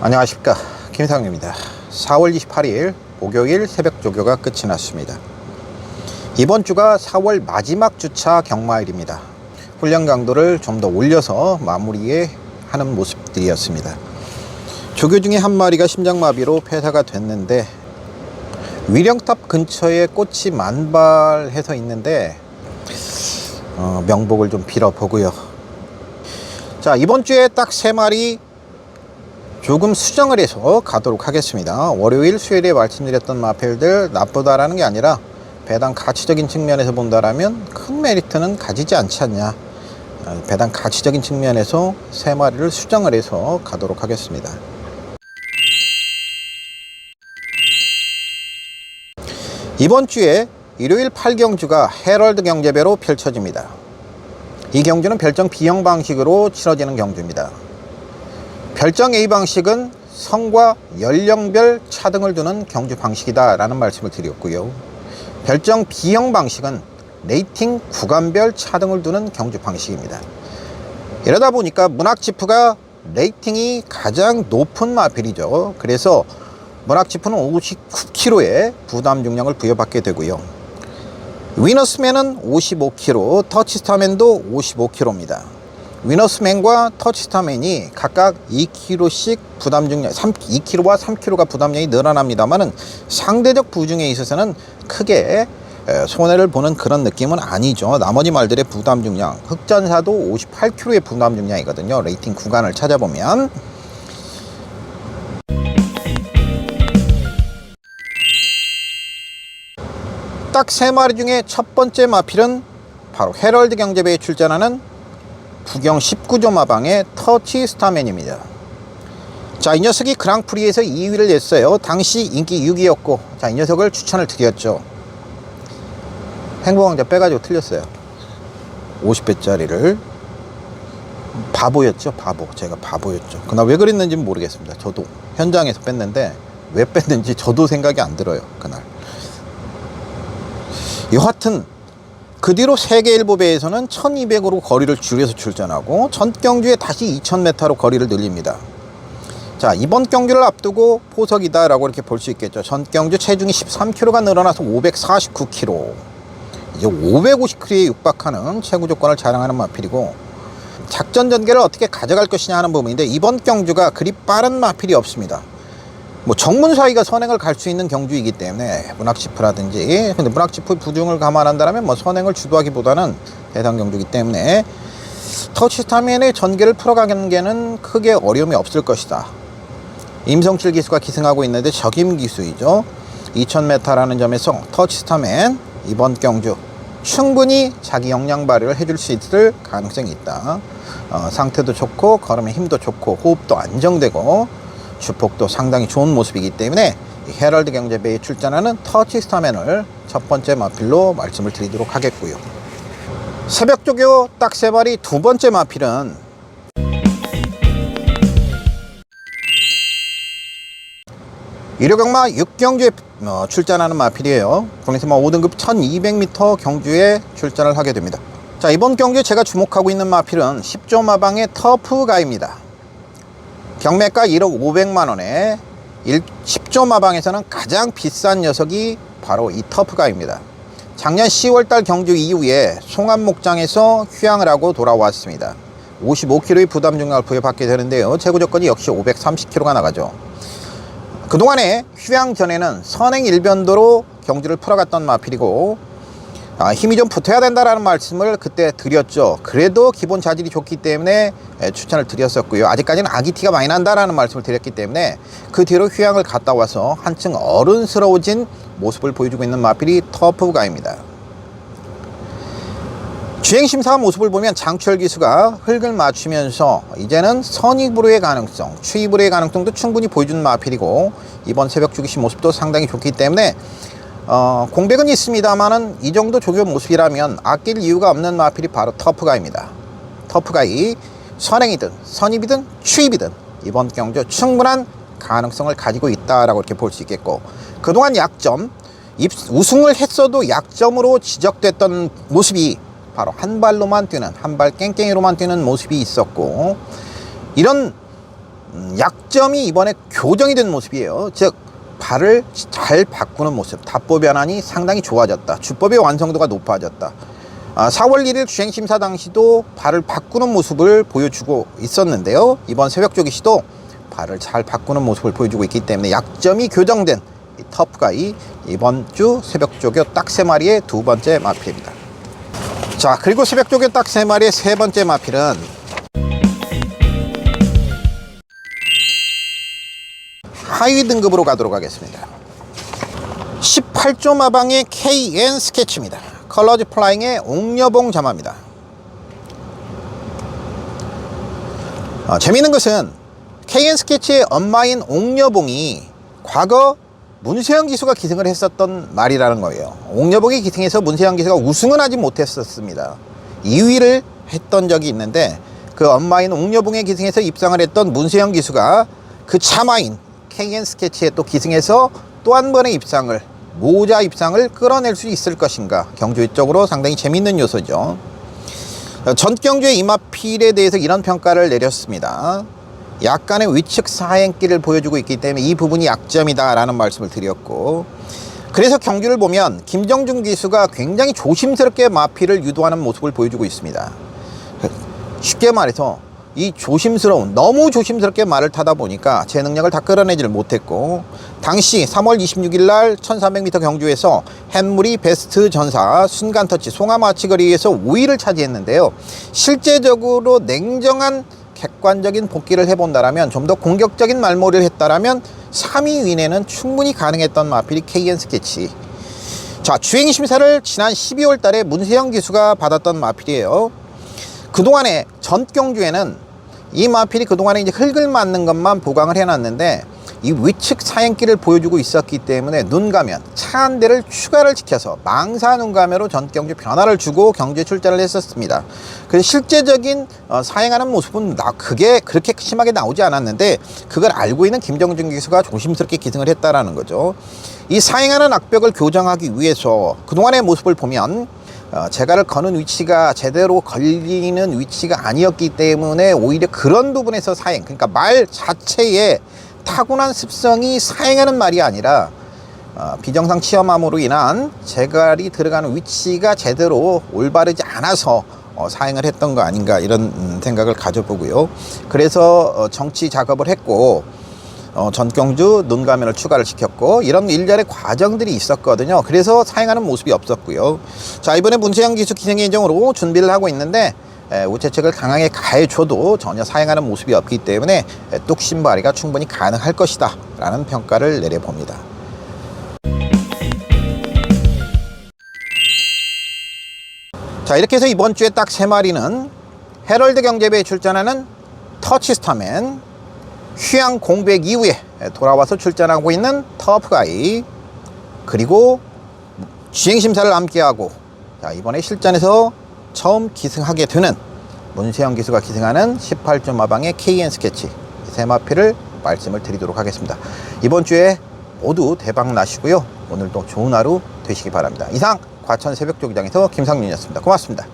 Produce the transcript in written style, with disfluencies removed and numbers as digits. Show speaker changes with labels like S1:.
S1: 안녕하십니까, 김상규입니다. 4월 28일 목요일 새벽 조교가 끝이 났습니다. 이번 주가 4월 마지막 주차 경마일입니다. 훈련 강도를 좀 더 올려서 마무리에 하는 모습들이었습니다. 조교 중에 한 마리가 심장마비로 폐사가 됐는데 위령탑 근처에 꽃이 만발해서 있는데 명복을 좀 빌어보고요. 자, 이번 주에 딱 3마리 조금 수정을 해서 가도록 하겠습니다. 월요일, 수요일에 말씀드렸던 마필들 나쁘다라는 게 아니라 배당 가치적인 측면에서 본다라면 큰 메리트는 가지지 않지 않냐. 배당 가치적인 측면에서 3마리를 수정을 해서 가도록 하겠습니다. 이번 주에 일요일 8경주가 헤럴드 경제배로 펼쳐집니다. 이 경주는 별정 B형 방식으로 치러지는 경주입니다. 별정 A 방식은 성과 연령별 차등을 두는 경주 방식이다 라는 말씀을 드렸고요. 별정 B형 방식은 레이팅 구간별 차등을 두는 경주 방식입니다. 이러다 보니까 문학지프가 레이팅이 가장 높은 마필이죠. 그래서 문학지프는 59kg의 부담 중량을 부여받게 되고요. 위너스맨은 55kg, 터치스타맨도 55kg입니다. 위너스맨과 터치스타맨이 각각 2kg씩 부담 중량, 2kg와 3kg가 부담량이 늘어납니다만은 상대적 부중에 있어서는 크게 손해를 보는 그런 느낌은 아니죠. 나머지 말들의 부담 중량, 흑전사도 58kg의 부담 중량이거든요. 레이팅 구간을 찾아보면. 딱 3마리 중에 첫 번째 마필은 바로 헤럴드 경제배에 출전하는 부경 19조 마방의 터치스타맨입니다. 자, 이 녀석이 그랑프리에서 2위를 냈어요. 당시 인기 6위였고, 자, 이 녀석을 추천을 드렸죠. 행복왕자 빼가지고 틀렸어요. 50배짜리를. 바보였죠, 바보. 제가 바보였죠. 그날 왜 그랬는지는 모르겠습니다. 저도 현장에서 뺐는데 왜 뺐는지 저도 생각이 안 들어요, 그날. 여하튼 그 뒤로 세계일보배에서는 1200으로 거리를 줄여서 출전하고 첫 경주에 다시 2000m로 거리를 늘립니다. 자, 이번 경주를 앞두고 포석이다 라고 이렇게 볼 수 있겠죠. 전 경주 체중이 13kg가 늘어나서 549kg, 이제 550kg에 육박하는 최고 조건을 자랑하는 마필이고, 작전 전개를 어떻게 가져갈 것이냐 하는 부분인데 이번 경주가 그리 빠른 마필이 없습니다. 뭐 정문사위가 선행을 갈 수 있는 경주이기 때문에 문학지프라든지, 근데 문학지프 부중을 감안한다면 뭐 선행을 주도하기보다는 대상 경주이기 때문에 터치스타맨의 전개를 풀어가는 게는 크게 어려움이 없을 것이다. 임성칠 기수가 기승하고 있는데 적임 기수이죠. 2000m라는 점에서 터치스타맨 이번 경주 충분히 자기 역량 발휘를 해줄 수 있을 가능성이 있다. 상태도 좋고 걸음의 힘도 좋고 호흡도 안정되고 주폭도 상당히 좋은 모습이기 때문에 헤럴드 경제배에 출전하는 터치스타맨을 첫 번째 마필로 말씀을 드리도록 하겠고요. 새벽 조교 딱 3마리 두 번째 마필은 일요경마 6경주에 출전하는 마필이에요. 국내선마 5등급 1200m 경주에 출전을 하게 됩니다. 자, 이번 경주에 제가 주목하고 있는 마필은 10조 마방의 터프가입니다. 경매가 1억 500만원에 10조 마방에서는 가장 비싼 녀석이 바로 이 터프가입니다. 작년 10월달 경주 이후에 송암목장에서 휴양을 하고 돌아왔습니다. 55kg의 부담 중량을 부여받게 되는데요. 최고 조건이 역시 530kg가 나가죠. 그동안에 휴양 전에는 선행 일변도로 경주를 풀어갔던 마필이고, 힘이 좀 붙어야 된다라는 말씀을 그때 드렸죠. 그래도 기본 자질이 좋기 때문에 추천을 드렸었고요. 아직까지는 아기티가 많이 난다라는 말씀을 드렸기 때문에 그 뒤로 휴양을 갔다 와서 한층 어른스러워진 모습을 보여주고 있는 마필이 터프가입니다. 주행심사 모습을 보면 장철 기수가 흙을 맞추면서 이제는 선입으로의 가능성, 추입으로의 가능성도 충분히 보여주는 마필이고, 이번 새벽 주기시 모습도 상당히 좋기 때문에 공백은 있습니다만은 이 정도 조교 모습이라면 아낄 이유가 없는 마필이 바로 터프가입니다. 터프가이 선행이든 선입이든 추입이든 이번 경주 충분한 가능성을 가지고 있다라고 이렇게 볼 수 있겠고, 그동안 약점, 우승을 했어도 약점으로 지적됐던 모습이 바로 한 발로만 뛰는, 한 발 깽깽이로만 뛰는 모습이 있었고, 이런 약점이 이번에 교정이 된 모습이에요. 즉 발을 잘 바꾸는 모습, 답보 변환이 상당히 좋아졌다. 주법의 완성도가 높아졌다. 4월 1일 주행심사 당시도 발을 바꾸는 모습을 보여주고 있었는데요. 이번 새벽조기 시도 발을 잘 바꾸는 모습을 보여주고 있기 때문에 약점이 교정된 이 터프가이, 이번 주 새벽조교 딱 3마리의 두 번째 마필입니다. 자, 그리고 새벽조교 딱 3마리의 세 번째 마필은 하위 등급으로 가도록 하겠습니다. 18조 마방의 KN 스케치입니다. 컬러즈 플라잉의 옥녀봉 자마입니다. 재미있는 것은 KN 스케치의 엄마인 옥녀봉이 과거 문세영 기수가 기승을 했었던 말이라는 거예요. 옥녀봉이 기승해서 문세영 기수가 우승은 하지 못했었습니다. 2위를 했던 적이 있는데, 그 엄마인 옥녀봉에 기승해서 입상을 했던 문세영 기수가 그 차마인 KN 스케치에 또 기승해서 또 한 번의 입상을, 모자 입상을 끌어낼 수 있을 것인가, 경주적으로 상당히 재미있는 요소죠. 전경주의 이마필에 대해서 이런 평가를 내렸습니다. 약간의 위측 사행길을 보여주고 있기 때문에 이 부분이 약점이다 라는 말씀을 드렸고, 그래서 경주를 보면 김정준 기수가 굉장히 조심스럽게 마필을 유도하는 모습을 보여주고 있습니다. 쉽게 말해서 이 조심스러운, 너무 조심스럽게 말을 타다 보니까 제 능력을 다 끌어내지를 못했고, 당시 3월 26일 날 1300m 경주에서 헨무리 베스트 전사 순간터치 송암아치거리에서 5위를 차지했는데요. 실제적으로 냉정한 객관적인 복귀를 해본다라면, 좀 더 공격적인 말머리를 했다라면 3위 이내는 충분히 가능했던 마필이 KN 스케치. 자, 주행심사를 지난 12월 달에 문세영 기수가 받았던 마필이에요. 그동안에 전 경주에는 이 마필이 그동안에 이제 흙을 맞는 것만 보강을 해놨는데, 이 위측 사행길을 보여주고 있었기 때문에 눈가면, 차 한 대를 추가를 시켜서 망사 눈가면으로 전경주 변화를 주고 경주에 출전을 했었습니다. 그래서 실제적인 사행하는 모습은 그게 그렇게 심하게 나오지 않았는데, 그걸 알고 있는 김정준 기수가 조심스럽게 기승을 했다라는 거죠. 이 사행하는 악벽을 교정하기 위해서 그동안의 모습을 보면 제가를 거는 위치가 제대로 걸리는 위치가 아니었기 때문에 오히려 그런 부분에서 사행, 그러니까 말 자체에 타고난 습성이 사행하는 말이 아니라 비정상 치험함으로 인한 제갈이 들어가는 위치가 제대로 올바르지 않아서 사행을 했던 거 아닌가, 이런 생각을 가져보고요. 그래서 정치 작업을 했고, 전경주 눈가면을 추가를 시켰고, 이런 일련의 과정들이 있었거든요. 그래서 사행하는 모습이 없었고요. 자, 이번에 문세영 기수 기생예정으로 준비를 하고 있는데, 우체책을 강하게 가해줘도 전혀 사행하는 모습이 없기 때문에 뚝심발이가 충분히 가능할 것이다 라는 평가를 내려봅니다. 자, 이렇게 해서 이번 주에 딱 3마리는 헤럴드 경제배에 출전하는 터치스타맨, 휴양 공백 이후에 돌아와서 출전하고 있는 터프가이, 그리고 주행심사를 함께하고, 자, 이번에 실전에서 처음 기승하게 되는 문세영 기수가 기승하는 18조 마방의 KN 스케치, 이 세 마필을 말씀을 드리도록 하겠습니다. 이번 주에 모두 대박 나시고요. 오늘도 좋은 하루 되시기 바랍니다. 이상 과천 새벽조기장에서 김상윤이었습니다. 고맙습니다.